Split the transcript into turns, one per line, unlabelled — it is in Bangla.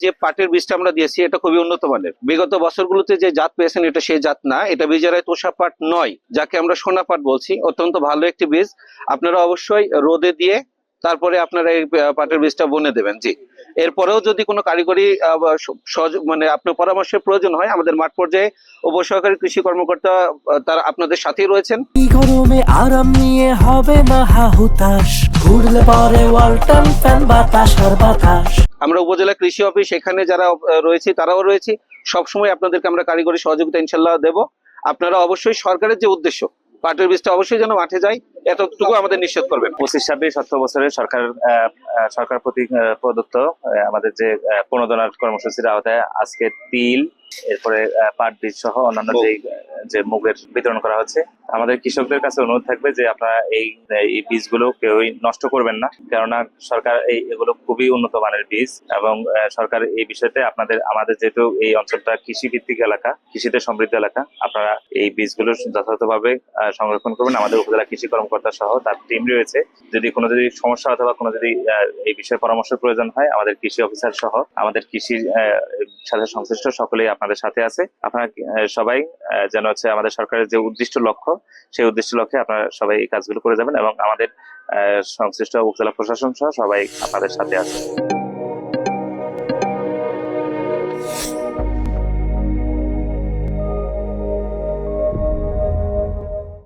যে পাটের বীজটা আমরা দিয়েছি এটা খুবই উন্নত মানের। বিগত বছরগুলোতে যে জাত পেয়েছেন এটা সেই জাত না, এটা বিজয়রায় তোষা পাট নয়, যাকে আমরা সোনা পাট বলছি। অত্যন্ত ভালো একটি বীজ। আপনারা অবশ্যই রোদে দিয়ে তারপরে আপনারা এই পাটের বীজটা বুনে দেবেন। জি, এরপরেও যদি কোনো কারিগরি মানে আপনার পরামর্শের প্রয়োজন হয়, আমাদের মাঠ পর্যায়ে উপসহকারী কৃষি কর্মকর্তা তারা আপনাদের সাথেই রয়েছেন।
গরমে আরাম নিয়ে হবে না হাহুতাশ, ঘুরলে পরে ওয়ালটন ফ্যান বাতাস আর বাতাস।
আমরা উপজেলা কৃষি অফিস এখানে যারা রয়েছে তারাও রয়েছে, সবসময় আপনাদেরকে আমরা কারিগরি সহযোগিতা ইনশাল্লাহ দেব। আপনারা অবশ্যই সরকারের যে উদ্দেশ্য পাটের বীজটা অবশ্যই যেন মাঠে যায়, এতটুকু আমাদের নিশ্চিত করবেন।
25-26-17 বছরের সরকার প্রদত্ত আমাদের যে প্রণোদনার কর্মসূচির আওতায় আজকে তিল, এরপরে পাট বীজ সহ অন্যান্য যে মুগের বিতরণ করা হচ্ছে। আমাদের কৃষকদের কাছে অনুরোধ থাকবে যে আপনারা এই বীজগুলো কেউই নষ্ট করবেন না, কেননা সরকার এগুলো খুবই উন্নত মানের বীজ এবং সরকার এই বিষয়তে আমাদের যেহেতু এই অঞ্চলটা কৃষি ভিত্তিক এলাকা, কৃষিতে সমৃদ্ধ এলাকা, আপনারা এই বীজগুলো যথাযথভাবে সংরক্ষণ করবেন। আমাদের উপজেলা কৃষি কর্মকর্তা সহ তার টিম রয়েছে। যদি সমস্যা অথবা কোনো এই বিষয়ে পরামর্শের প্রয়োজন হয়, আমাদের কৃষি অফিসার সহ আমাদের কৃষির সাথে সংশ্লিষ্ট সকলেই আপনাদের সাথে আছে। আপনারা সবাই যেন আমাদের সরকারের যে উদ্দিষ্ট লক্ষ্য, সেই উদ্দিষ্ট লক্ষ্যে আপনারা সবাই এই কাজগুলো করে যাবেন এবং আমাদের সংশ্লিষ্ট উপজেলা প্রশাসন সহ সবাই আপনাদের সাথে আছে।